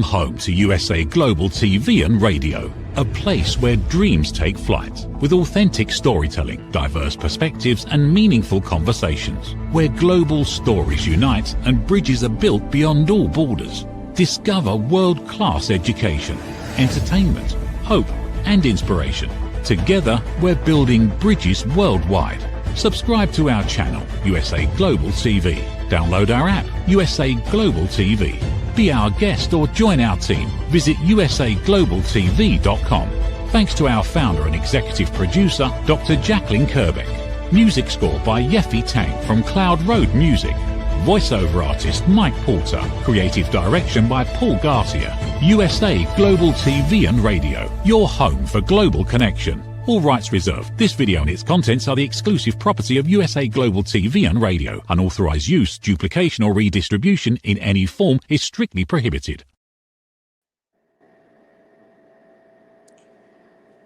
Welcome home to USA Global TV and Radio, a place where dreams take flight, with authentic storytelling, diverse perspectives and meaningful conversations, where global stories unite and bridges are built beyond all borders. Discover world-class education, entertainment, hope and inspiration. Together, we're building bridges worldwide. Subscribe to our channel, USA Global TV. Download our app, USA Global TV. Be our guest or join our team. Visit usaglobaltv.com. Thanks to our founder and executive producer, Dr. Jacalyn Kerbeck. Music score by Yeffy Tang from Cloud Road Music. Voiceover artist Mike Porter. Creative direction by Paul Garcia. USA Global TV and Radio, your home for global connection. All rights reserved. This video and its contents are the exclusive property of USA Global TV and Radio. Unauthorized use, duplication or redistribution in any form is strictly prohibited.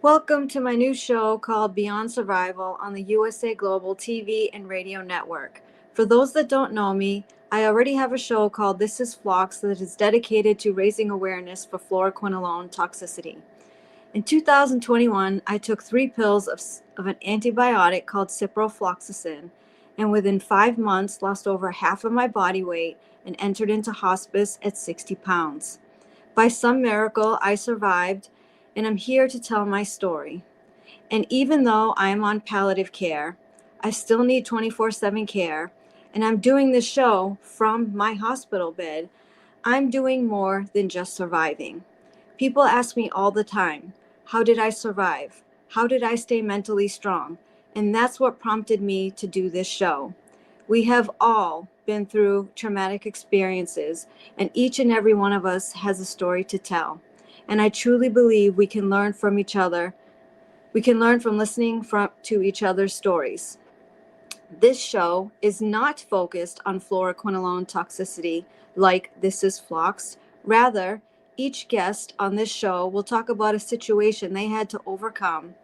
Welcome to my new show called Beyond Survival on the USA Global TV and Radio Network. For those that don't know me, I already have a show called This is Phlox that is dedicated to raising awareness for fluoroquinolone toxicity. In 2021, I took 3 pills of an antibiotic called ciprofloxacin, and within 5 months lost over half of my body weight and entered into hospice at 60 pounds. By some miracle, I survived, and I'm here to tell my story. And even though I am on palliative care, I still need 24/7 care, and I'm doing this show from my hospital bed. I'm doing more than just surviving. People ask me all the time, how did I survive? How did I stay mentally strong? And that's what prompted me to do this show. We have all been through traumatic experiences, and each and every one of us has a story to tell. And I truly believe we can learn from each other. We can learn from listening to each other's stories. This show is not focused on fluoroquinolone toxicity like This is Phlox. Rather, each guest on this show will talk about a situation they had to overcome.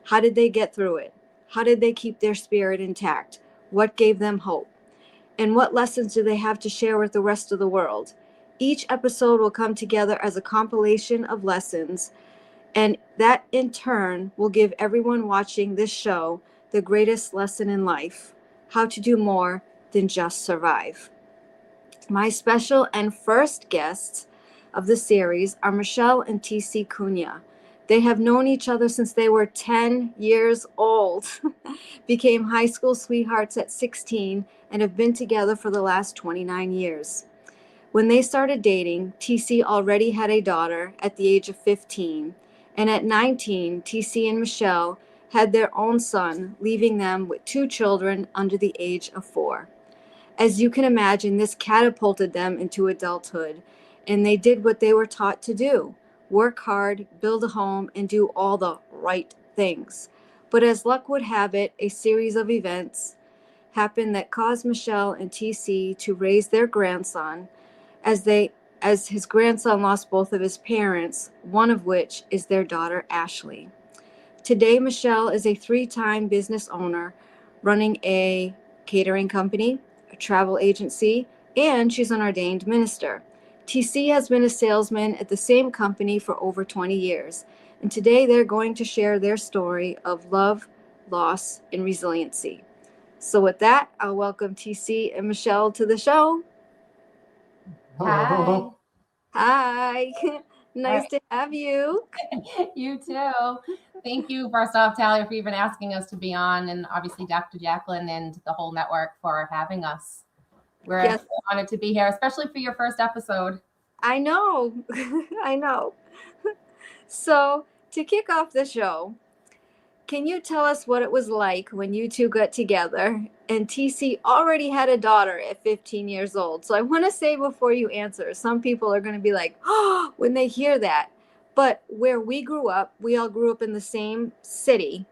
How did they get through it? How did they keep their spirit intact? What gave them hope? And what lessons do they have to share with the rest of the world? Each episode will come together as a compilation of lessons, and that in turn will give everyone watching this show the greatest lesson in life: how to do more than just survive. My special and first guests of the series are Michelle and TC Cunha. They have known each other since they were 10 years old, became high school sweethearts at 16, and have been together for the last 29 years. When they started dating, TC already had a daughter at the age of 15, and at 19, TC and Michelle had their own son, leaving them with 2 children under the age of 4. As you can imagine, this catapulted them into adulthood, and they did what they were taught to do: work hard, build a home, and do all the right things. But as luck would have it, a series of events happened that caused Michelle and TC to raise their grandson as his grandson lost both of his parents, one of which is their daughter, Ashley. Today, Michelle is a 3-time business owner running a catering company, a travel agency, and she's an ordained minister. TC has been a salesman at the same company for over 20 years, and today they're going to share their story of love, loss, and resiliency. So with that, I'll welcome TC and Michelle to the show. Hi. Hi. Nice to have you. You too. Thank you, first off, Talia, for even asking us to be on, and obviously Dr. Jacalyn and the whole network for having us. We're so honored to be here, especially for your first episode. I know. I know. So to kick off the show, can you tell us what it was like when you two got together? And TC already had a daughter at 15 years old. So I want to say before you answer, some people are going to be like, oh, when they hear that. But where we grew up, we all grew up in the same city.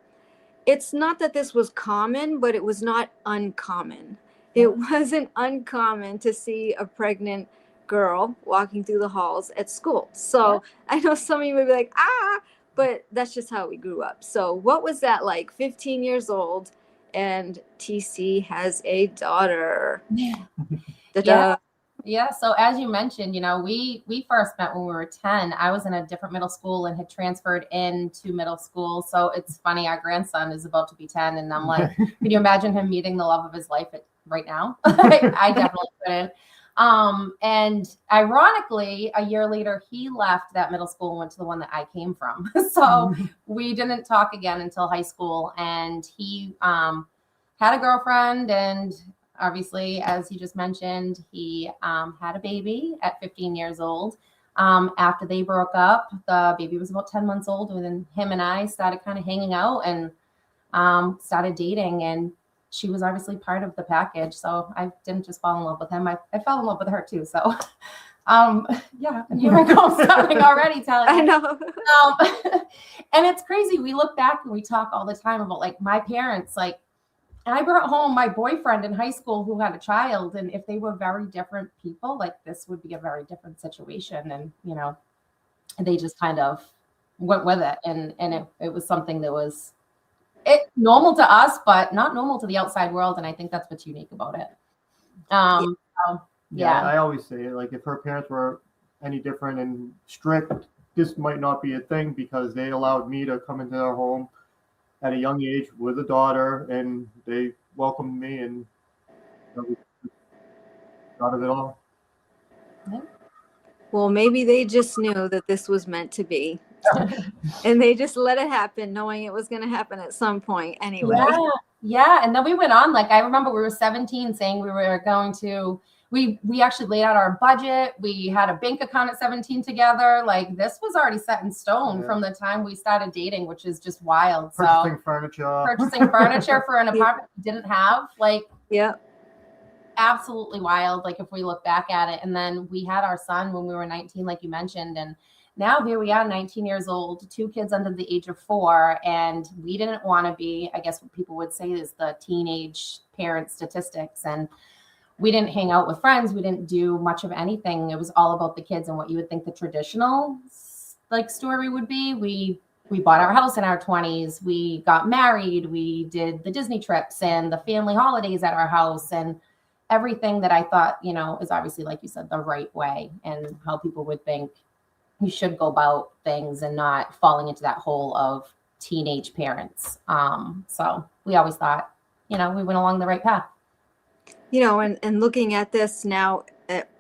It's not that this was common, but it was not uncommon. It wasn't uncommon to see a pregnant girl walking through the halls at school. So I know some of you would be like, but that's just how we grew up. So what was that like? 15 years old, and TC has a daughter. Yeah. Yeah. So as you mentioned, we first met when we were 10. I was in a different middle school and had transferred into middle school. So it's funny, our grandson is about to be 10. And I'm like, can you imagine him meeting the love of his life right now? I definitely couldn't. And ironically, a year later, he left that middle school and went to the one that I came from. So we didn't talk again until high school. And he had a girlfriend, and obviously, as he just mentioned, he had a baby at 15 years old. After they broke up, the baby was about 10 months old, and then him and I started kind of hanging out and started dating. And she was obviously part of the package. So I didn't just fall in love with him. I fell in love with her too. So yeah, and here I go starting already telling you. I know. And it's crazy. We look back and we talk all the time about like my parents, like, and I brought home my boyfriend in high school who had a child. And if they were very different people, like this would be a very different situation. And, they just kind of went with it. And it was something that was normal to us, but not normal to the outside world. And I think that's what's unique about it. Yeah, I always say it, like if her parents were any different and strict, this might not be a thing, because they allowed me to come into their home at a young age with a daughter, and they welcomed me, and out of it all. Well, maybe they just knew that this was meant to be. And they just let it happen, knowing it was going to happen at some point anyway. Yeah. And then we went on, like, I remember we were 17 saying we were going to, we actually laid out our budget. We had a bank account at 17 together. Like, this was already set in stone from the time we started dating, which is just wild. Purchasing furniture for an apartment we didn't have. Like, yeah. Absolutely wild. Like, if we look back at it. And then we had our son when we were 19, like you mentioned. And now here we are, 19 years old, 2 kids under the age of 4. And we didn't want to be, I guess what people would say is the teenage parent statistics. And we didn't hang out with friends. We didn't do much of anything. It was all about the kids and what you would think the traditional like story would be. We bought our house in our 20s. We got married. We did the Disney trips and the family holidays at our house, and everything that I thought, is obviously, like you said, the right way, and how people would think you should go about things and not falling into that hole of teenage parents. So we always thought, we went along the right path. And looking at this now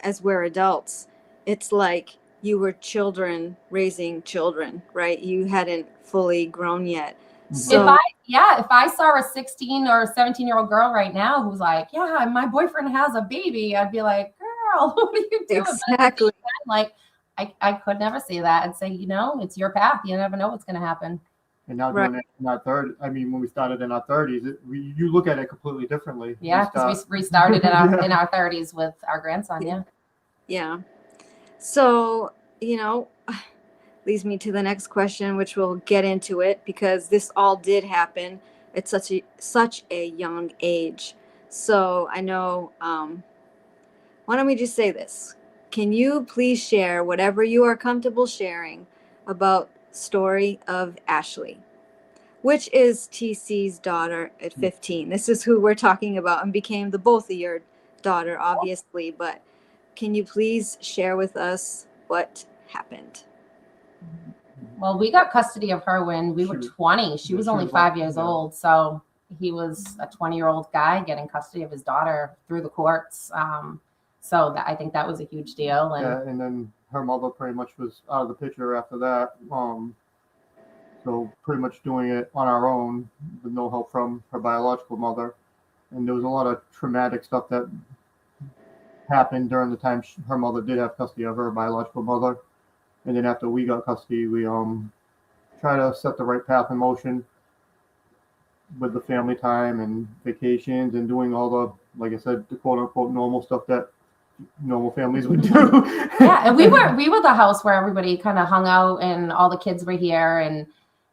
as we're adults, it's like you were children raising children, right? You hadn't fully grown yet. So if I saw a 16 or 17-year-old girl right now who's like, yeah, my boyfriend has a baby, I'd be like, girl, what are you doing? Exactly. Like, I could never say that and say, it's your path. You never know what's going to happen. And now doing it in our 30s, when we started in our 30s, you look at it completely differently. Yeah, because we restarted in our 30s with our grandson. Yeah. Yeah. So, leads me to the next question, which we'll get into it, because this all did happen at such a young age. So I know, why don't we just say this? Can you please share whatever you are comfortable sharing about story of Ashley, which is TC's daughter at 15. This is who we're talking about, and became the both of your daughter, obviously. But can you please share with us what happened? Well, we got custody of her when we were 20. She was only 5 years old. So he was a 20-year-old guy getting custody of his daughter through the courts. So I think that was a huge deal. And then her mother pretty much was out of the picture after that. So pretty much doing it on our own with no help from her biological mother. And there was a lot of traumatic stuff that happened during the time her mother did have custody of her biological mother. And then after we got custody, we try to set the right path in motion with the family time and vacations and doing all the, like I said, the quote unquote normal stuff that normal families would do. Yeah, and we were the house where everybody kind of hung out and all the kids were here, and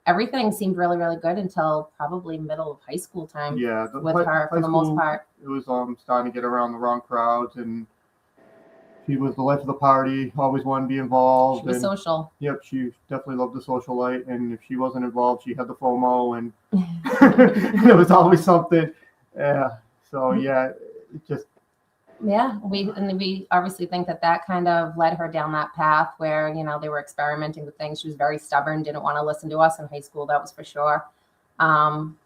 everything seemed really, really good until probably middle of high school time. Yeah, with her for the most part. It was starting to get around the wrong crowds, and she was the life of the party, always wanted to be involved. She was social. Yep, she definitely loved the social life, and if she wasn't involved, she had the FOMO, and there was always something. Yeah, so yeah, it just Yeah, we obviously think that kind of led her down that path where, they were experimenting with things. She was very stubborn, didn't want to listen to us in high school, that was for sure.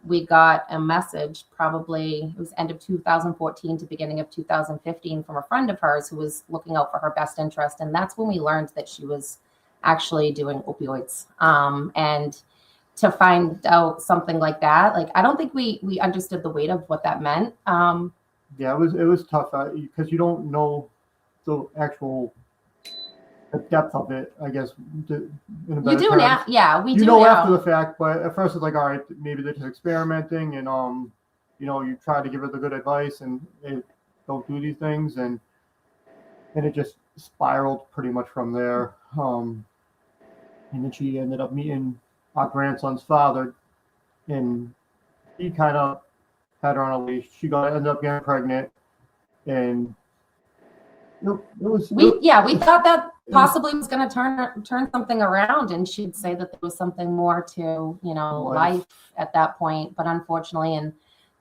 We got a message, probably it was end of 2014 to beginning of 2015, from a friend of hers who was looking out for her best interest. And that's when we learned that she was actually doing opioids. And to find out something like that, like, I don't think we understood the weight of what that meant. Yeah, it was tough because you don't know the actual depth of it, I guess. In a You better do terms. now, yeah, we You do know now. after the fact, but at first it's like, all right, maybe they're just experimenting, and you try to give her the good advice, and don't do these things, and it just spiraled pretty much from there. And then she ended up meeting our grandson's father, and he kind of had her on a leash. She ended up getting pregnant, and we thought that possibly was going to turn something around, and she'd say that there was something more to life at that point. But unfortunately, in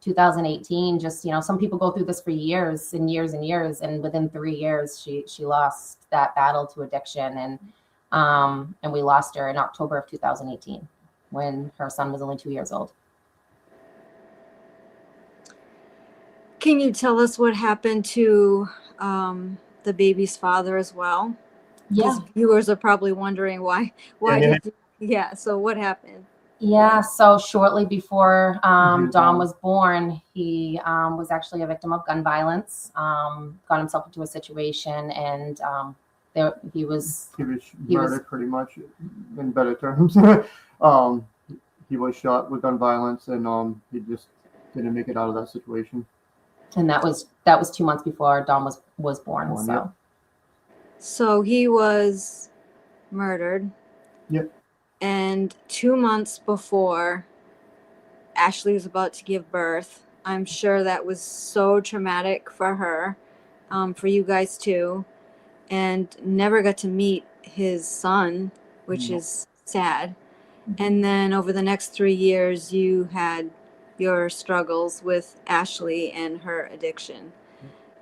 2018, just some people go through this for years and years and years, and within 3 years, she lost that battle to addiction, and we lost her in October of 2018 when her son was only 2 years old. Can you tell us what happened to the baby's father as well? Yeah. Viewers are probably wondering why so what happened? Yeah, so shortly before Dom was born, he was actually a victim of gun violence, got himself into a situation, and he was murdered pretty much, in better terms. He was shot with gun violence, and he just didn't make it out of that situation. And that was 2 months before Dom was born. So he was murdered. Yep. And 2 months before Ashley was about to give birth, I'm sure that was so traumatic for her, for you guys too, and never got to meet his son, which is sad. And then over the next 3 years, you had your struggles with Ashley and her addiction.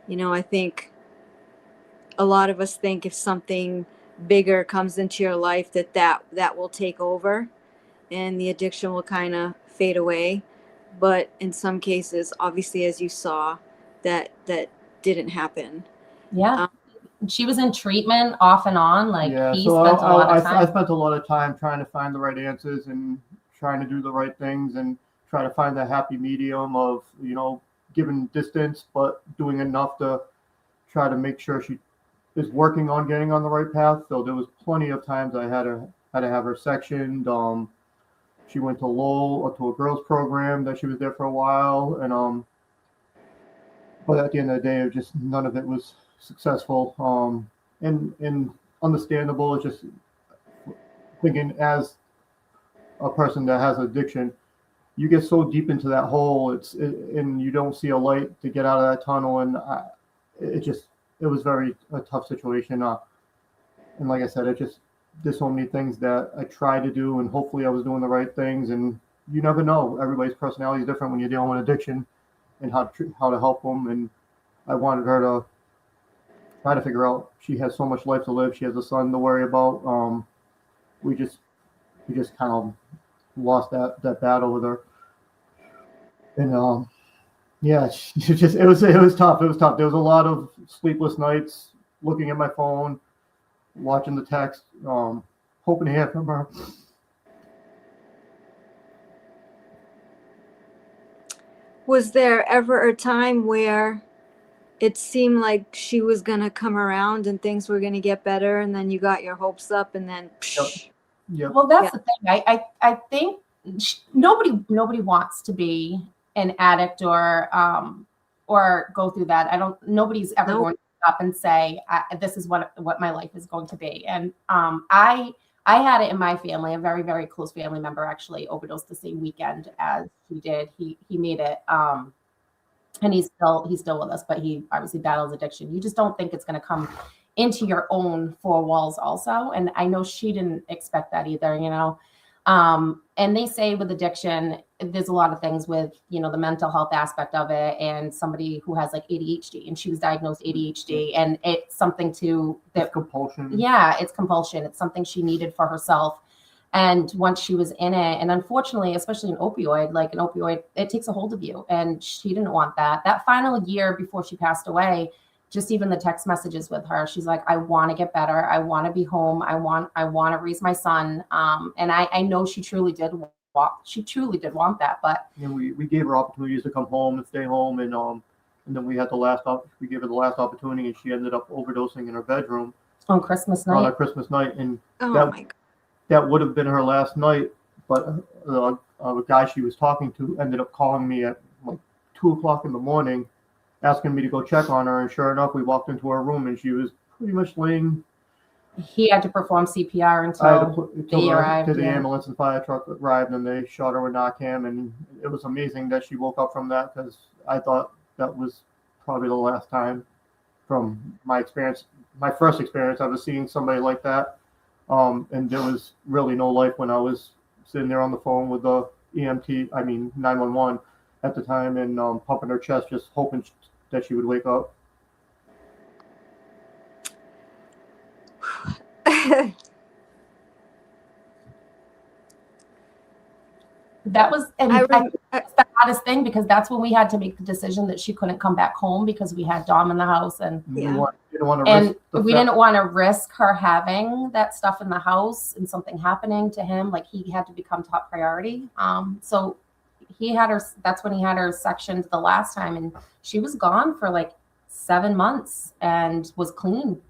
I think a lot of us think if something bigger comes into your life that will take over and the addiction will kind of fade away. But in some cases, obviously, as you saw, that didn't happen. Yeah. She was in treatment off and on. I spent a lot of time trying to find the right answers and trying to do the right things and try to find the happy medium of, giving distance, but doing enough to try to make sure she is working on getting on the right path. So there was plenty of times I had to have her sectioned. She went to Lowell, to a girls program that she was there for a while, and but at the end of the day, it just none of it was successful. And understandable. It's just thinking as a person that has addiction, you get so deep into that hole, and you don't see a light to get out of that tunnel, and it was a tough situation. And like I said, there's so many things that I tried to do, and hopefully I was doing the right things. And you never know. Everybody's personality is different when you're dealing with addiction, and how to help them. And I wanted her to try to figure out. She has so much life to live. She has a son to worry about. We just kind of lost that battle with her. And it was tough. It was tough. There was a lot of sleepless nights looking at my phone, watching the text, hoping to hear from her. Was there ever a time where it seemed like she was going to come around and things were going to get better, and then you got your hopes up, and then Yep. Well, that's the thing. I think nobody wants to be an addict or go through that. Nobody's ever going to stop and say, this is what my life is going to be. And I had it in my family. A very, very close family member actually overdosed the same weekend as he did. He made it, and he's still with us, but he obviously battles addiction. You just don't think it's going to come into your own four walls also. And I know she didn't expect that either. And they say with addiction, there's a lot of things with, you know, the mental health aspect of it, and somebody who has like ADHD, and she was diagnosed ADHD, and it's something It's compulsion. Yeah, it's compulsion. It's something she needed for herself. And once she was in it, and unfortunately, especially an opioid, it takes a hold of you. And she didn't want that. That final year before she passed away, just even the text messages with her, she's like, I want to get better. I want to be home. I want to raise my son. And I know she truly did want that. But we gave her opportunities to come home and stay home, and then we gave her the last opportunity, and she ended up overdosing in her bedroom on Christmas night. On a Christmas night, and Oh my God. that would have been her last night. But the guy she was talking to ended up calling me at like 2:00 in the morning, asking me to go check on her. And sure enough, we walked into her room, and she was pretty much laying. He had to perform CPR until they arrived. The ambulance and fire truck arrived, and they shot her with Narcan. And it was amazing that she woke up from that, because I thought that was probably the last time, from my experience, my first experience, I was seeing somebody like that. And there was really no life when I was sitting there on the phone with the 911 at the time, and pumping her chest, just hoping that she would wake up. That was the hardest thing, because that's when we had to make the decision that she couldn't come back home, because we had Dom in the house, and we didn't want to risk her having that stuff in the house and something happening to him. Like, he had to become top priority. So he had her. That's when he had her sectioned the last time, and she was gone for like 7 months and was clean.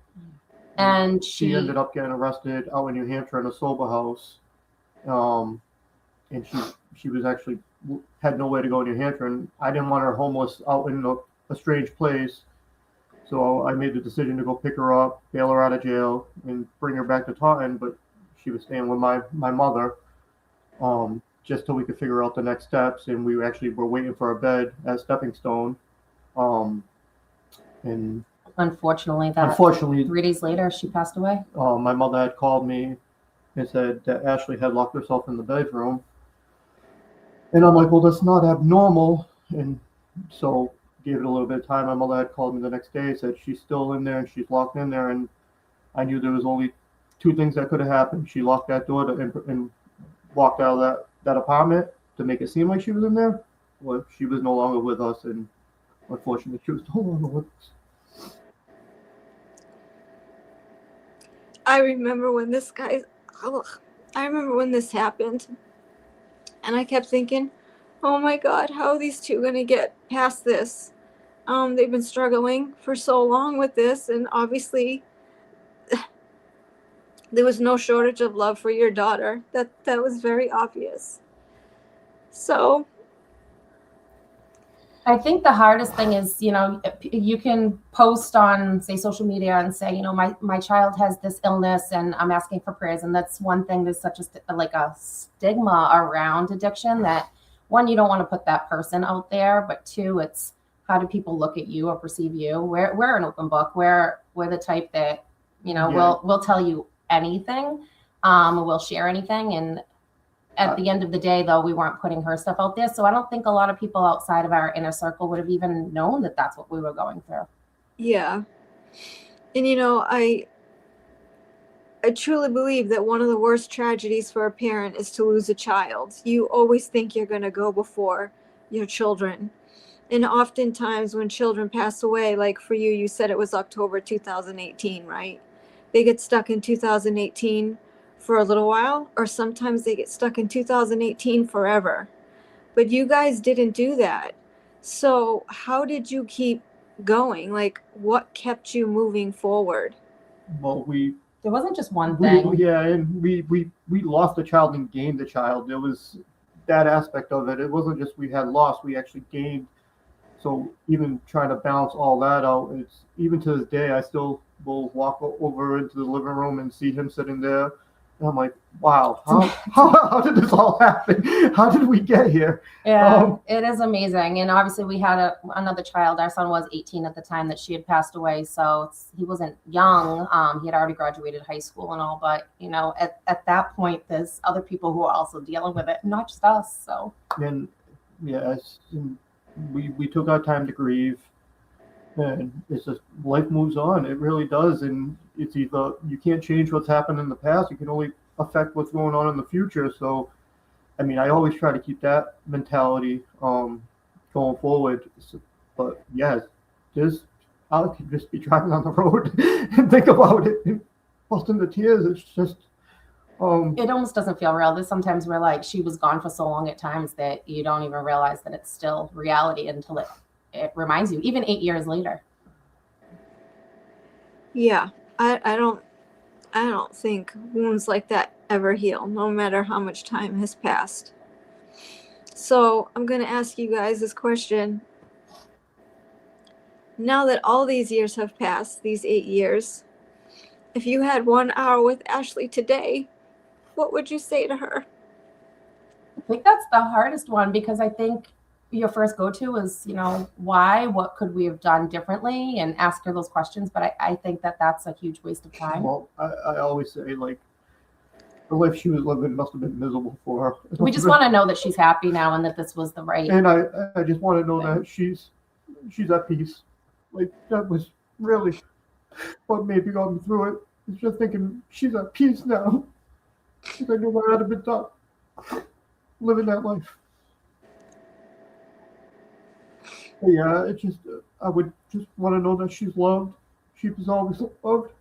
And she ended up getting arrested out in New Hampshire in a sober house. And she was actually had nowhere to go in New Hampshire, and I didn't want her homeless out in a strange place. So I made the decision to go pick her up, bail her out of jail, and bring her back to Taunton. But she was staying with my mother, just till we could figure out the next steps. And we actually were waiting for a bed at Stepping Stone. And unfortunately, 3 days later, she passed away. My mother had called me and said that Ashley had locked herself in the bedroom. And I'm like, well, that's not abnormal. And so gave it a little bit of time. My mother had called me the next day, said she's still in there and she's locked in there. And I knew there was only two things that could have happened. She locked that door and walked out of that apartment to make it seem like she was in there. Well, she was no longer with us, and unfortunately, she was no longer with us. I remember when this happened, and I kept thinking, oh my God, how are these two going to get past this? They've been struggling for so long with this, and obviously there was no shortage of love for your daughter. That was very obvious. So I think the hardest thing is, you can post on, say, social media and say, my child has this illness and I'm asking for prayers. And that's one thing. There's such a stigma around addiction that, one, you don't want to put that person out there, but two, it's how do people look at you or perceive you? We're an open book. We're the type that, we'll tell you anything. We'll share anything. And at the end of the day, though, we weren't putting her stuff out there. So I don't think a lot of people outside of our inner circle would have even known that that's what we were going through. Yeah. And, I truly believe that one of the worst tragedies for a parent is to lose a child. You always think you're going to go before your children. And oftentimes when children pass away, like for you, you said it was October 2018, right? They get stuck in 2018 for a little while, or sometimes they get stuck in 2018 forever. But you guys didn't do that. So how did you keep going? Like, what kept you moving forward? Well, there wasn't just one thing. And we lost a child and gained a child. There was that aspect of it. It wasn't just we had lost, we actually gained. So even trying to balance all that out, even to this day, I still will walk over into the living room and see him sitting there And I'm like, wow, how did this all happen? How did we get here? Yeah, it is amazing. And obviously we had another child. Our son was 18 at the time that she had passed away. So he wasn't young. He had already graduated high school and all, but you know, at that point, there's other people who are also dealing with it, not just us. So. And yes, we took our time to grieve, and it's just life moves on. It really does. And it's either you can't change what's happened in the past, you can only affect what's going on in the future. So I mean, I always try to keep that mentality going forward. But yes, I could just be driving on the road and think about it and bust into tears. It's just it almost doesn't feel real. There's sometimes where like she was gone for so long at times that you don't even realize that it's still reality until it reminds you, even 8 years later. Yeah, I don't think wounds like that ever heal, no matter how much time has passed. So I'm going to ask you guys this question. Now that all these years have passed, these 8 years, if you had 1 hour with Ashley today, what would you say to her? I think that's the hardest one, because I think your first go-to is, you know, why, what could we have done differently, and ask her those questions. But I think that that's a huge waste of time. Well, I always say, like, the life she was living must have been miserable for her. We just want to know that she's happy now and that this was the right. And I just want to know that she's at peace. Like, that was really what maybe got me through it. It's just thinking she's at peace now. Because I knew what had been done living that life. But yeah, it's just, I would just want to know that she's loved. She was always loved.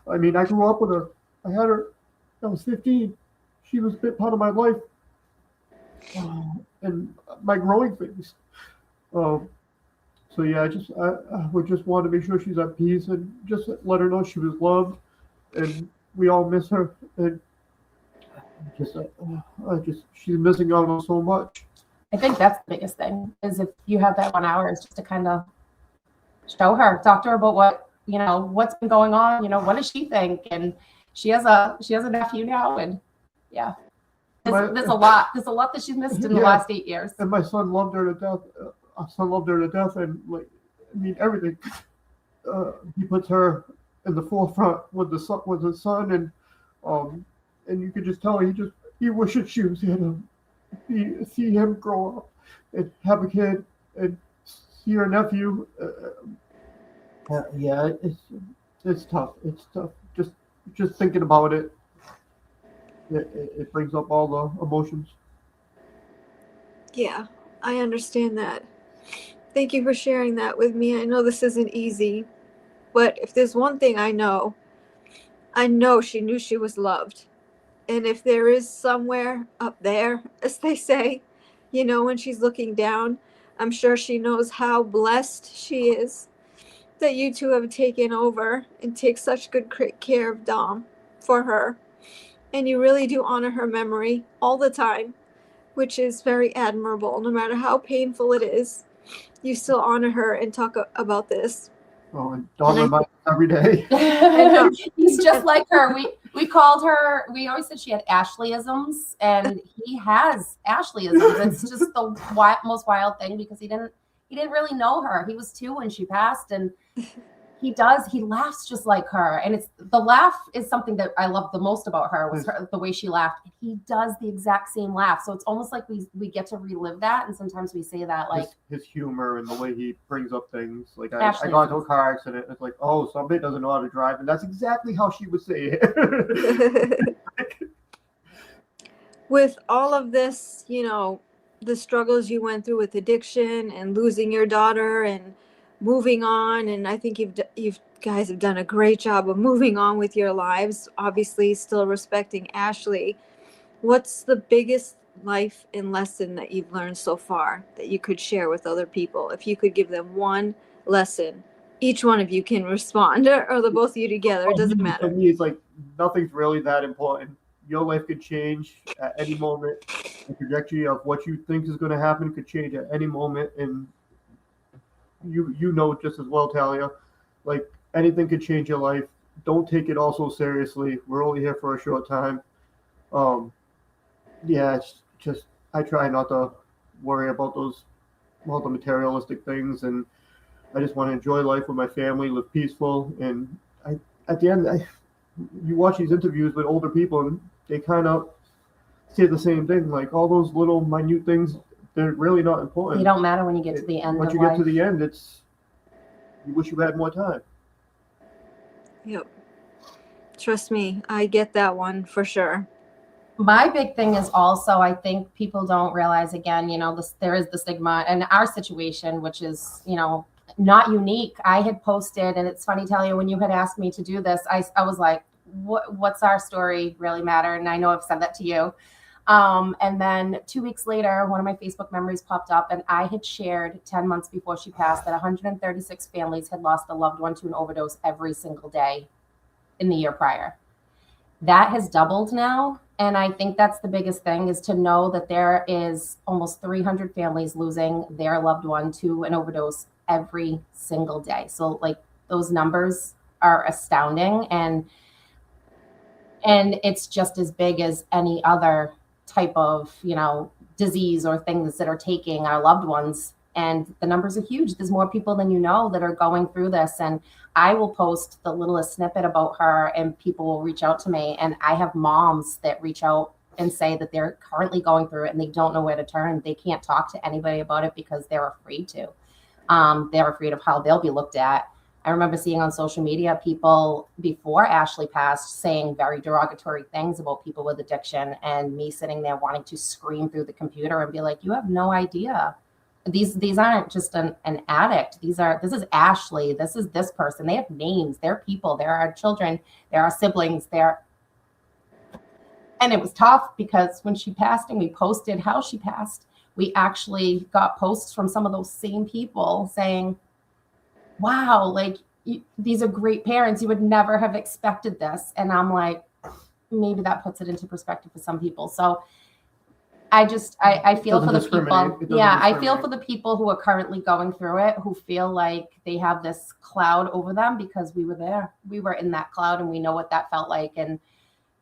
I mean, I grew up with her. I had her. I was 15. She was a bit part of my life and my growing phase. So yeah, I would just want to make sure she's at peace and just let her know she was loved, and we all miss her. And she's missing out on so much. I think that's the biggest thing, is if you have that 1 hour, is just to kind of show her, talk to her about what, you know, what's been going on, you know, what does she think? And she has a nephew now, and yeah, there's a lot that she's missed in the last 8 years. And my son loved her to death. Our son loved her to death, and like, I mean, everything. He puts her in the forefront with his son, and you could just tell he wishes she was here to see him grow up and have a kid and see her nephew. Yeah, it's tough. It's tough. Just thinking about it, it brings up all the emotions. Yeah, I understand that. Thank you for sharing that with me. I know this isn't easy, but if there's one thing I know she knew she was loved. And if there is somewhere up there, as they say, you know, when she's looking down, I'm sure she knows how blessed she is that you two have taken over and take such good care of Dom for her. And you really do honor her memory all the time, which is very admirable. No matter how painful it is, you still honor her and talk about this. Oh, and Dom reminds me every day. He's just like her. We called her, we always said she had Ashleyisms, and he has Ashleyisms. It's just the most wild thing, because he didn't really know her. He was 2 when she passed, and he laughs just like her. And the laugh is something that I love the most about her, was the way she laughed. He does the exact same laugh. So it's almost like we get to relive that. And sometimes we say that, like, his humor and the way he brings up things. Like, I got into a car accident. It's like, oh, somebody doesn't know how to drive. And that's exactly how she would say it. With all of this, you know, the struggles you went through with addiction and losing your daughter and moving on, and I think you guys have done a great job of moving on with your lives, obviously still respecting Ashley. What's the biggest life and lesson that you've learned so far that you could share with other people? If you could give them one lesson, each one of you can respond, or the both of you together, it doesn't matter. For me, it's like nothing's really that important. Your life could change at any moment. The trajectory of what you think is going to happen could change at any moment, and you know just as well, Talia, like, anything could change your life don't take it all so seriously. We're only here for a short time. Yeah, it's just I try not to worry about all the materialistic things, and I just want to enjoy life with my family, live peaceful. And at the end, you watch these interviews with older people, and they kind of say the same thing. Like all those little minute things, they're really not important. They don't matter when you get to the end. Once you get to the end, you wish you had more time. Yep. Trust me, I get that one for sure. My big thing is also, I think people don't realize, again, there is the stigma in our situation, which is, not unique. I had posted, and it's funny, Talia, when you had asked me to do this, I was like, what's our story really matter? And I know I've said that to you. And then 2 weeks later, one of my Facebook memories popped up, and I had shared 10 months before she passed that 136 families had lost a loved one to an overdose every single day in the year prior. That has doubled now. And I think that's the biggest thing, is to know that there is almost 300 families losing their loved one to an overdose every single day. So like those numbers are astounding, and it's just as big as any other type of, disease or things that are taking our loved ones. And the numbers are huge. There's more people than that are going through this. And I will post the littlest snippet about her, and people will reach out to me. And I have moms that reach out and say that they're currently going through it and they don't know where to turn. They can't talk to anybody about it because they're afraid to. They're afraid of how they'll be looked at. I remember seeing on social media people before Ashley passed saying very derogatory things about people with addiction, and me sitting there wanting to scream through the computer and be like, you have no idea. These aren't just an addict. This is Ashley. This is this person. They have names. They're people. They're our children. They're our siblings. And it was tough because when she passed and we posted how she passed, we actually got posts from some of those same people saying, wow, like these are great parents. You would never have expected this. And I'm like, maybe that puts it into perspective for some people. So I feel for the people. Yeah, I feel for the people who are currently going through it, who feel like they have this cloud over them, because we were there. We were in that cloud, and we know what that felt like. And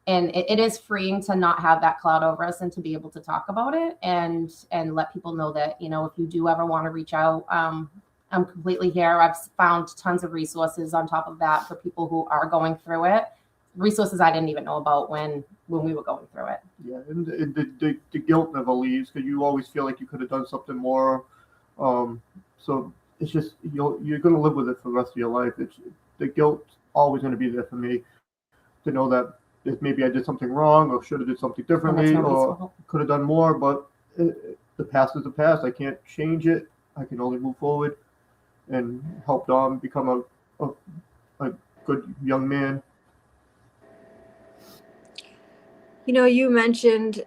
it is freeing to not have that cloud over us, and to be able to talk about it and let people know that, if you do ever want to reach out, I'm completely here. I've found tons of resources on top of that for people who are going through it. Resources I didn't even know about when we were going through it. Yeah, and the guilt never leaves, because you always feel like you could have done something more. So it's just you're going to live with it for the rest of your life. The guilt's always going to be there for me, to know that if maybe I did something wrong, or should have did something differently, or could have done more. But the past is the past. I can't change it. I can only move forward and help Dom become a good young man. You mentioned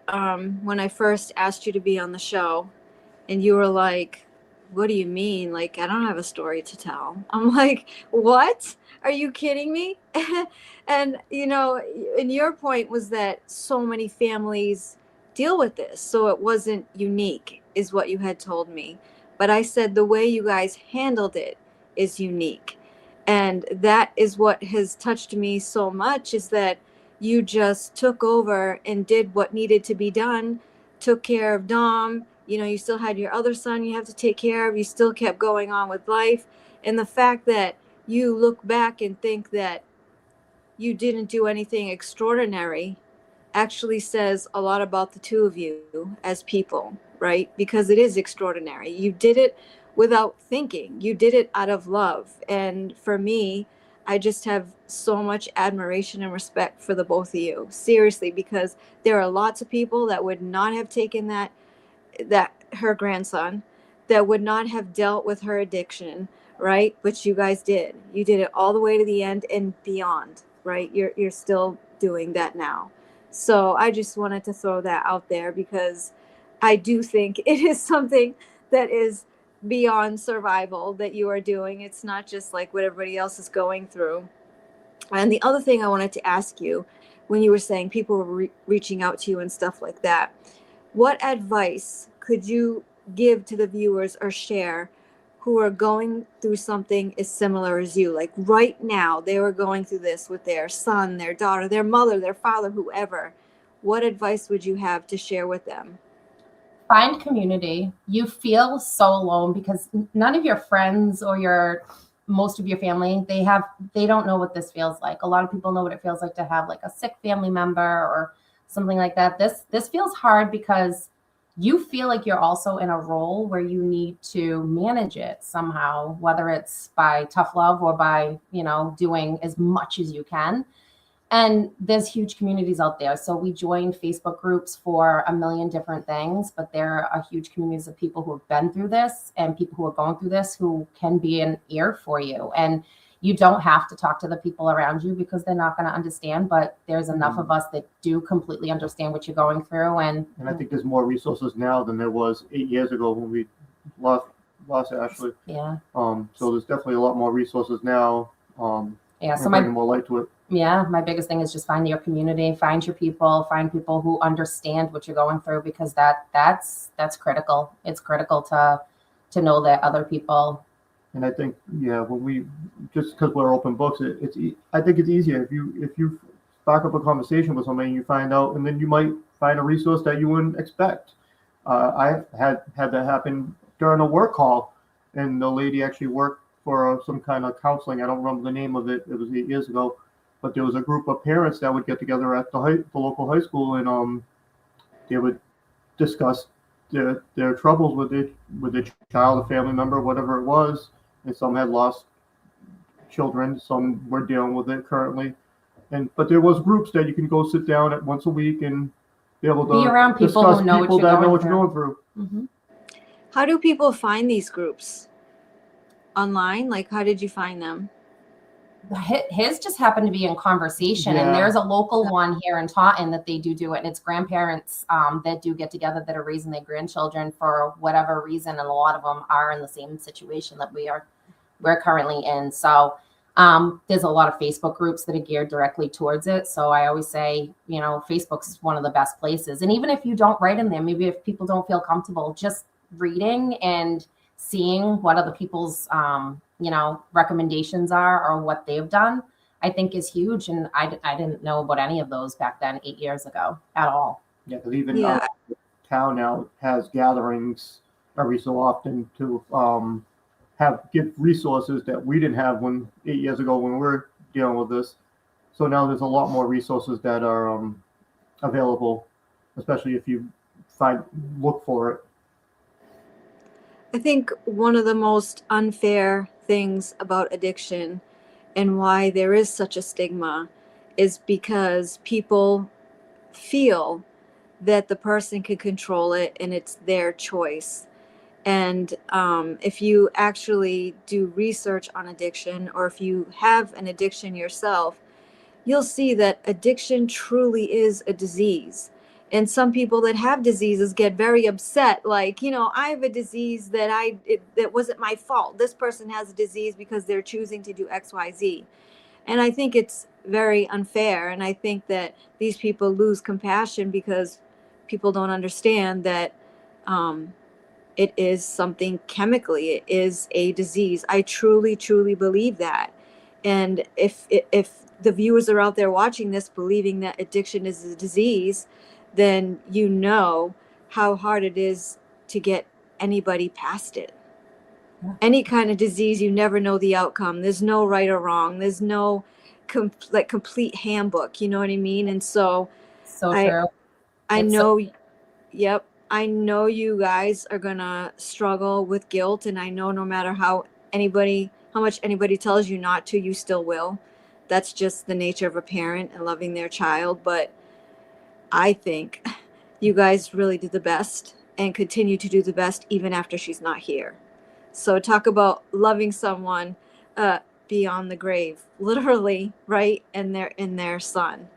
when I first asked you to be on the show, and you were like, what do you mean? Like, I don't have a story to tell. I'm like, what? Are you kidding me? And, and your point was that so many families deal with this, so it wasn't unique, is what you had told me. But I said the way you guys handled it is unique. And that is what has touched me so much, is that you just took over and did what needed to be done, took care of Dom. You still had your other son you have to take care of. You still kept going on with life. And the fact that you look back and think that you didn't do anything extraordinary actually says a lot about the two of you as people, right? Because it is extraordinary. You did it without thinking. You did it out of love. And for me, I just have so much admiration and respect for the both of you. Seriously, because there are lots of people that would not have taken that her grandson, that would not have dealt with her addiction, right? But you guys did. You did it all the way to the end and beyond, right? You're still doing that now. So I just wanted to throw that out there, because I do think it is something that is beyond survival that you are doing. It's not just like what everybody else is going through. And the other thing I wanted to ask you, when you were saying people were reaching out to you and stuff like that, what advice could you give to the viewers or share who are going through something as similar as you. Like right now, they were going through this with their son, their daughter, their mother, their father, whoever. What advice would you have to share with them? Find community. You feel so alone because none of your friends or most of your family, they don't know what this feels like. A lot of people know what it feels like to have like a sick family member or something like that. This feels hard because you feel like you're also in a role where you need to manage it somehow, whether it's by tough love or by, doing as much as you can. And there's huge communities out there. So we join Facebook groups for a million different things, but there are huge communities of people who have been through this and people who are going through this who can be an ear for you. And you don't have to talk to the people around you because they're not going to understand, but there's enough of us that do completely understand what you're going through. And I think there's more resources now than there was 8 years ago when we lost Ashley. Yeah. So there's definitely a lot more resources now. Yeah. So bringing more light to it. Yeah, my biggest thing is just find your community, find your people, find people who understand what you're going through, because that's critical. It's critical to know that other people. And I think, when we, just because we're open books, I think it's easier if you spark up a conversation with somebody and you find out, and then you might find a resource that you wouldn't expect. I had that happen during a work call, and the lady actually worked for some kind of counseling. I don't remember the name of it. It was 8 years ago. But there was a group of parents that would get together at the local high school, and they would discuss their troubles with their child, a family member, whatever it was. And some had lost children, some were dealing with it currently. But there was groups that you can go sit down at once a week and be able to be around people discuss who know people what you're that know going what through. you're going through. Mm-hmm. How do people find these groups? Online? Like, how did you find them? His just happened to be in conversation, and there's a local one here in Taunton that they do it, and it's grandparents that do get together that are raising their grandchildren for whatever reason, and a lot of them are in the same situation that we're currently in. So there's a lot of Facebook groups that are geared directly towards it. So I always say, Facebook's one of the best places. And even if you don't write in there, maybe if people don't feel comfortable, just reading and seeing what other people's recommendations are or what they've done, I think is huge. And I didn't know about any of those back then, 8 years ago at all. Yeah, because even our town now has gatherings every so often to give resources that we didn't have 8 years ago when we were dealing with this. So now there's a lot more resources that are available, especially if you look for it. I think one of the most unfair things about addiction and why there is such a stigma is because people feel that the person can control it and it's their choice. And if you actually do research on addiction, or if you have an addiction yourself, you'll see that addiction truly is a disease. And some people that have diseases get very upset, like, I have a disease that wasn't my fault. This person has a disease because they're choosing to do X, Y, Z. And I think it's very unfair. And I think that these people lose compassion because people don't understand that it is something chemically. It is a disease. I truly, truly believe that. And if the viewers are out there watching this believing that addiction is a disease, then you know how hard it is to get anybody past it. Yeah. Any kind of disease, you never know the outcome. There's no right or wrong. There's no complete handbook. You know what I mean? And so true. I know, yep. I know you guys are going to struggle with guilt. And I know no matter how much anybody tells you not to, you still will. That's just the nature of a parent and loving their child. But I think you guys really did the best and continue to do the best even after she's not here. So talk about loving someone beyond the grave, literally, right? And their son.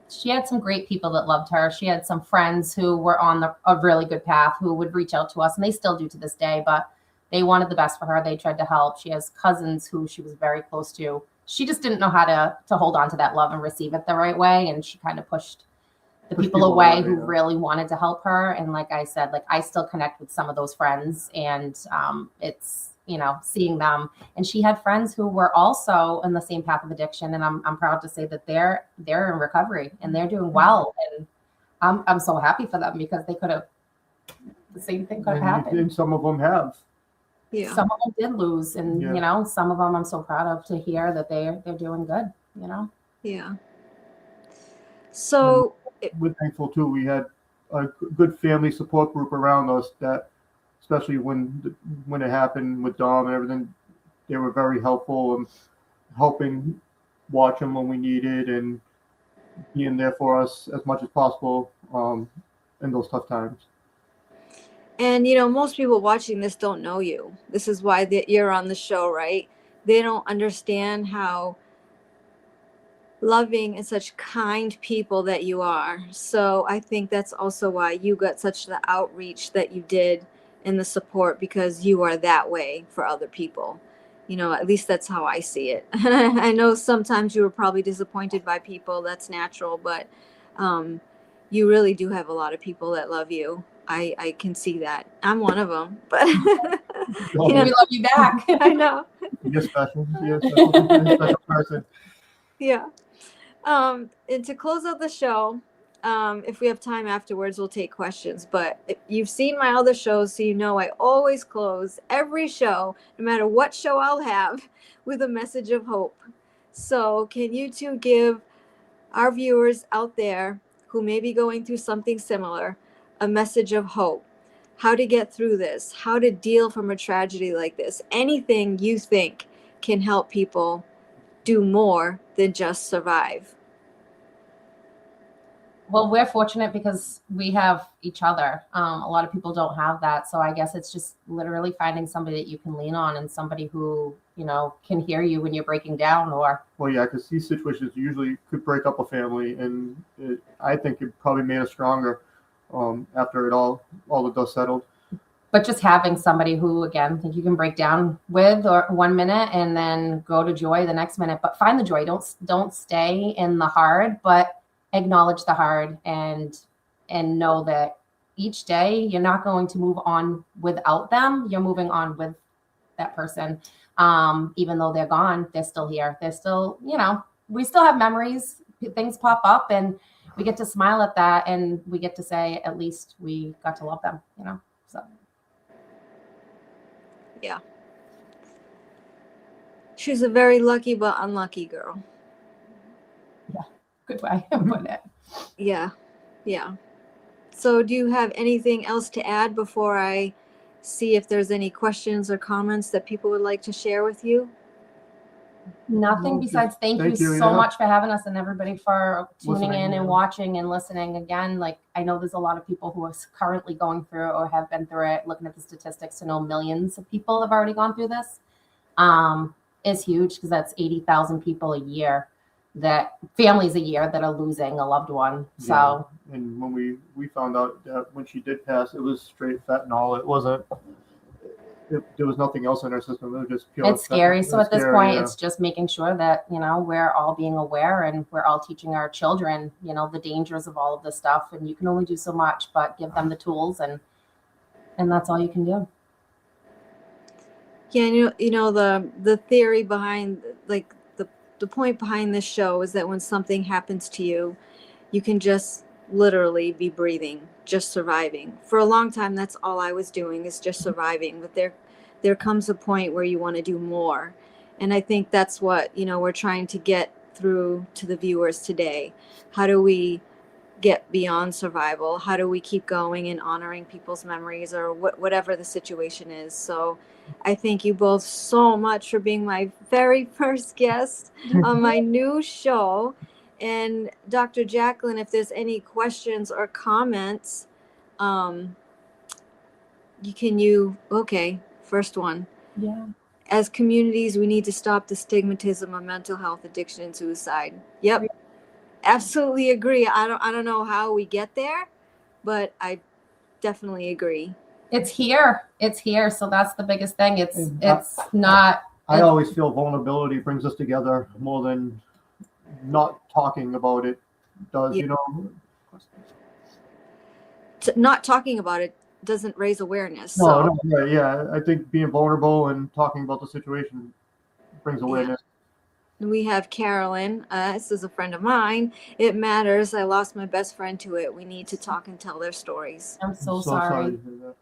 She had some great people that loved her. She had some friends who were on a really good path who would reach out to us, and they still do to this day, but they wanted the best for her. They tried to help. She has cousins who she was very close to. She just didn't know how to hold on to that love and receive it the right way, and she kind of pushed the Push people people away away, who yeah. really wanted to help her. And like I said, like I still connect with some of those friends, and it's, you know, seeing them. And she had friends who were also in the same path of addiction, and I'm proud to say that they're in recovery and they're doing well. And I'm so happy for them, because they could have, the same thing could have happened. And some of them have. Yeah. Some of them did lose, and Yeah. you know, some of them I'm so proud of to hear that they're doing good, you know. Yeah. So We're thankful too. We had a good family support group around us that, especially when it happened with Dom and everything, they were very helpful and helping watch him when we needed and being there for us as much as possible in those tough times. And you know, most people watching this don't know you. This is why you're on the show, right? They don't understand how loving and such kind people that you are. So I think that's also why you got such the outreach that you did and the support, because you are that way for other people. You know, at least that's how I see it. I know sometimes you were probably disappointed by people. That's natural, but you really do have a lot of people that love you. I can see that. I'm one of them, but We love you back. I know. You're special. You're a special person. Yeah. And to close out the show, if we have time afterwards, we'll take questions. But if you've seen my other shows, so you know I always close every show, no matter what show I'll have, with a message of hope. So can you two give our viewers out there who may be going through something similar a message of hope? How to get through this, how to deal from a tragedy like this, anything you think can help people do more than just survive. Well, we're fortunate because we have each other. A lot of people don't have that. So I guess it's just literally finding somebody that you can lean on, and somebody who, you know, can hear you when you're breaking down. Or Well, yeah, because these situations usually could break up a family, and I think it probably made us stronger after it all the dust settled. but just having somebody who, again, think you can break down with, or 1 minute and then go to joy the next minute. But find the joy. Don't stay in the hard, but acknowledge the hard, and know that each day you're not going to move on without them. You're moving on with that person. Even though they're gone, they're still here. They're still, you know, we still have memories. Things pop up, and we get to smile at that, and we get to say, at least we got to love them, you know. So Yeah. She's a very lucky but unlucky girl. good way of putting it. Yeah. Yeah. So do you have anything else to add before I see if there's any questions or comments that people would like to share with you? Nothing No, besides thank you so yeah. much for having us, and everybody for tuning Listening, in and yeah. watching and listening. Again, like, I know there's a lot of people who are currently going through or have been through it. Looking at the statistics to know millions of people have already gone through this is huge, because that's 80,000 people a year, that families a year that are losing a loved one. So Yeah. And when we found out that when she did pass, it was straight fentanyl. It wasn't. There was nothing else in her system. It was just pure. it's scary. fentanyl. So It was at this scary, point, yeah. it's just making sure that, you know, we're all being aware, and we're all teaching our children, you know, the dangers of all of this stuff. And you can only do so much, but give them the tools, and that's all you can do. Yeah, you know the theory behind, like, the point behind this show is that when something happens to you, you can just literally be breathing, just surviving. For a long time, that's all I was doing, is just surviving. But there comes a point where you want to do more. And I think that's what, you know, we're trying to get through to the viewers today. How do we get beyond survival? How do we keep going and honoring people's memories, or whatever the situation is? So I thank you both so much for being my very first guest on my new show. And Dr. Jacalyn, if there's any questions or comments, okay, first one. Yeah. As communities, we need to stop the stigmatism of mental health, addiction, and suicide. Yep. Absolutely agree. I don't know how we get there, but I definitely agree. It's here. So that's the biggest thing. It's not. I always feel vulnerability brings us together more than not talking about it does. Yeah. You know, Not talking about it doesn't raise awareness. No, yeah. I think being vulnerable and talking about the situation brings awareness. Yeah. We have Carolyn. This is a friend of mine. It matters. I lost my best friend to it. We need to talk and tell their stories. I'm so sorry. To hear that.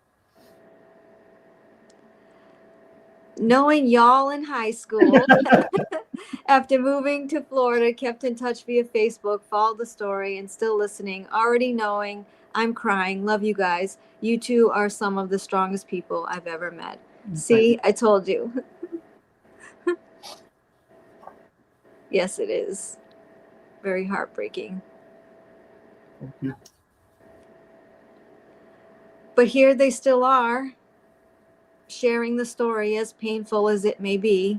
Knowing y'all in high school, after moving to Florida, kept in touch via Facebook, followed the story, and still listening, already knowing I'm crying. Love you guys. You two are some of the strongest people I've ever met. See, I told you. Yes, it is. Very heartbreaking. Thank you. But here they still are, sharing the story, as painful as it may be.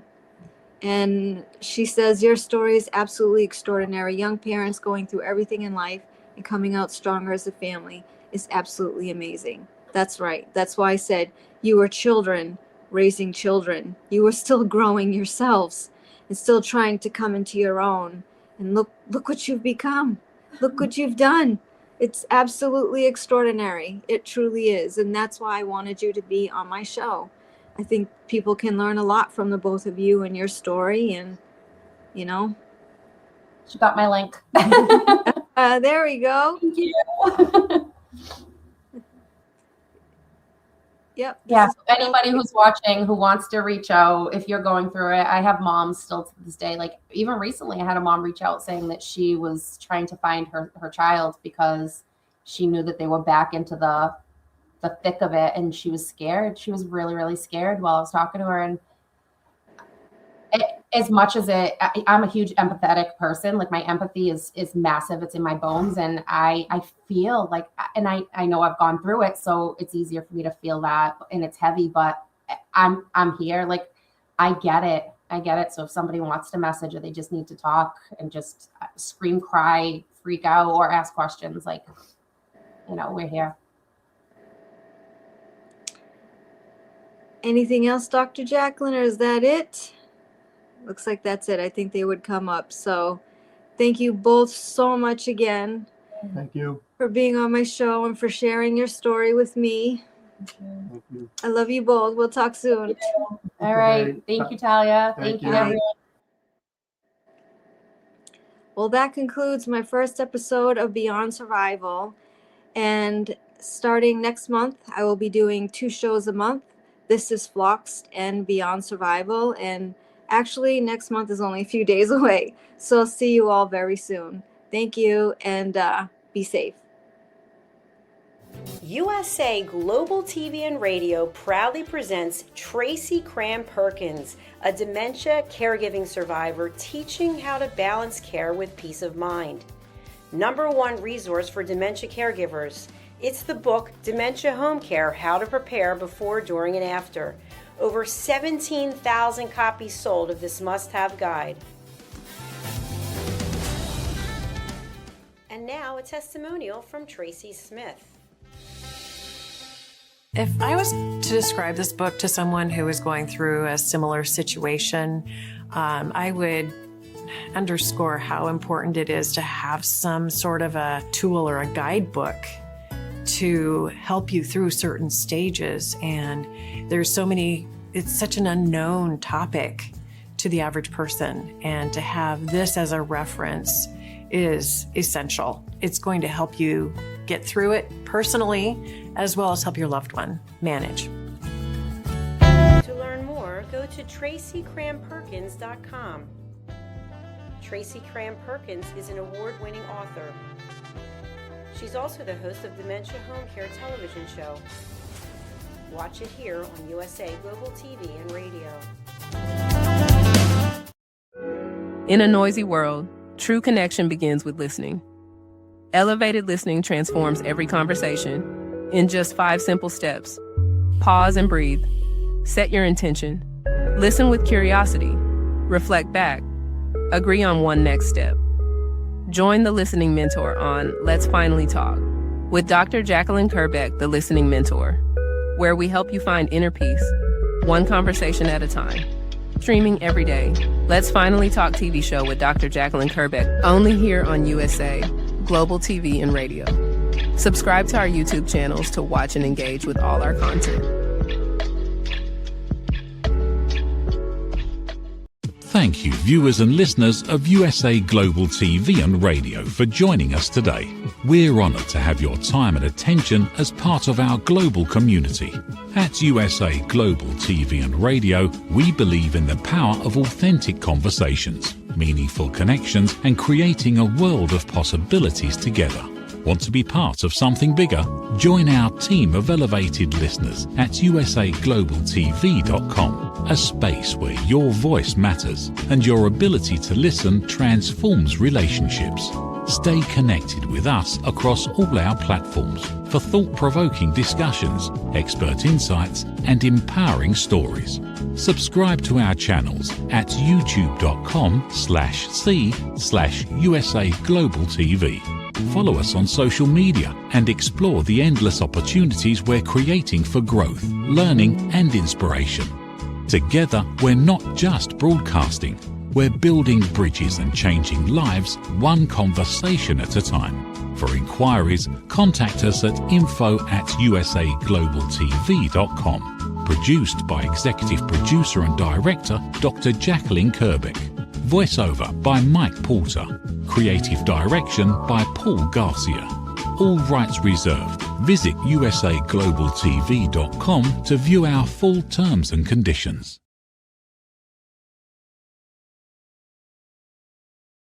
And she says, your story is absolutely extraordinary. Young parents going through everything in life and coming out stronger as a family is absolutely amazing. That's right. That's why I said you were children raising children. You were still growing yourselves and still trying to come into your own. And look what you've become. Look what you've done. It's absolutely extraordinary. It truly is. And that's why I wanted you to be on my show. I think people can learn a lot from the both of you and your story. And, you know. She got my link. There we go. Thank you. Yep. Yeah. So anybody who's watching who wants to reach out, if you're going through it, I have moms still to this day. Like even recently, I had a mom reach out saying that she was trying to find her child because she knew that they were back into the thick of it, and she was scared. She was really, really scared while I was talking to her. And as much as I'm a huge empathetic person. Like my empathy is massive. It's in my bones. And I feel like, and I know I've gone through it, so it's easier for me to feel that, and it's heavy, but I'm here. Like, I get it. So if somebody wants to message or they just need to talk and just scream, cry, freak out, or ask questions, like, we're here. Anything else, Dr. Jacalyn, or is that it? Looks like that's it. I think they would come up. So thank you both so much again. Thank you. For being on my show and for sharing your story with me. Thank you. I love you both. We'll talk soon. All right. Thank you, Talia. Thank you, everyone. Well, that concludes my first episode of Beyond Survival. And starting next month, I will be doing 2 shows a month. This is Phloxed and Beyond Survival. And actually, next month is only a few days away. So I'll see you all very soon. Thank you, and be safe. USA Global TV and Radio proudly presents Tracy Cram Perkins, a dementia caregiving survivor teaching how to balance care with peace of mind. #1 resource for dementia caregivers. It's the book Dementia Home Care: How to Prepare Before, During, and After. Over 17,000 copies sold of this must-have guide. And now a testimonial from Tracy Smith. If I was to describe this book to someone who is going through a similar situation, I would underscore how important it is to have some sort of a tool or a guidebook to help you through certain stages. And there's so many, it's such an unknown topic to the average person. And to have this as a reference is essential. It's going to help you get through it personally, as well as help your loved one manage. To learn more, go to TracyCramPerkins.com. Tracy Cram Perkins is an award-winning author. She's also the host of Dementia Home Care television show. Watch it here on USA Global TV and Radio. In a noisy world, true connection begins with listening. Elevated listening transforms every conversation in just 5 simple steps. Pause and breathe. Set your intention. Listen with curiosity. Reflect back. Agree on one next step. Join the Listening Mentor on Let's Finally Talk with Dr. Jacalyn Kerbeck, the Listening Mentor, where we help you find inner peace, one conversation at a time. Streaming every day, Let's Finally Talk TV show with Dr. Jacalyn Kerbeck, only here on USA Global TV and Radio. Subscribe to our YouTube channels to watch and engage with all our content. Thank you, viewers and listeners of USA Global TV and Radio, for joining us today. We're honoured to have your time and attention as part of our global community. At USA Global TV and Radio, we believe in the power of authentic conversations, meaningful connections, and creating a world of possibilities together. Want to be part of something bigger? Join our team of elevated listeners at usaglobaltv.com, a space where your voice matters and your ability to listen transforms relationships. Stay connected with us across all our platforms for thought-provoking discussions, expert insights, and empowering stories. Subscribe to our channels at youtube.com/c/usaglobaltv. Follow us on social media and explore the endless opportunities we're creating for growth, learning, and inspiration. Together, we're not just broadcasting, we're building bridges and changing lives one conversation at a time. For inquiries, contact us at info@usaglobaltv.com. Produced by Executive Producer and Director Dr. Jacalyn Kerbeck. Voiceover by Mike Porter. Creative direction by Paul Garcia. All rights reserved. Visit usaglobaltv.com to view our full terms and conditions.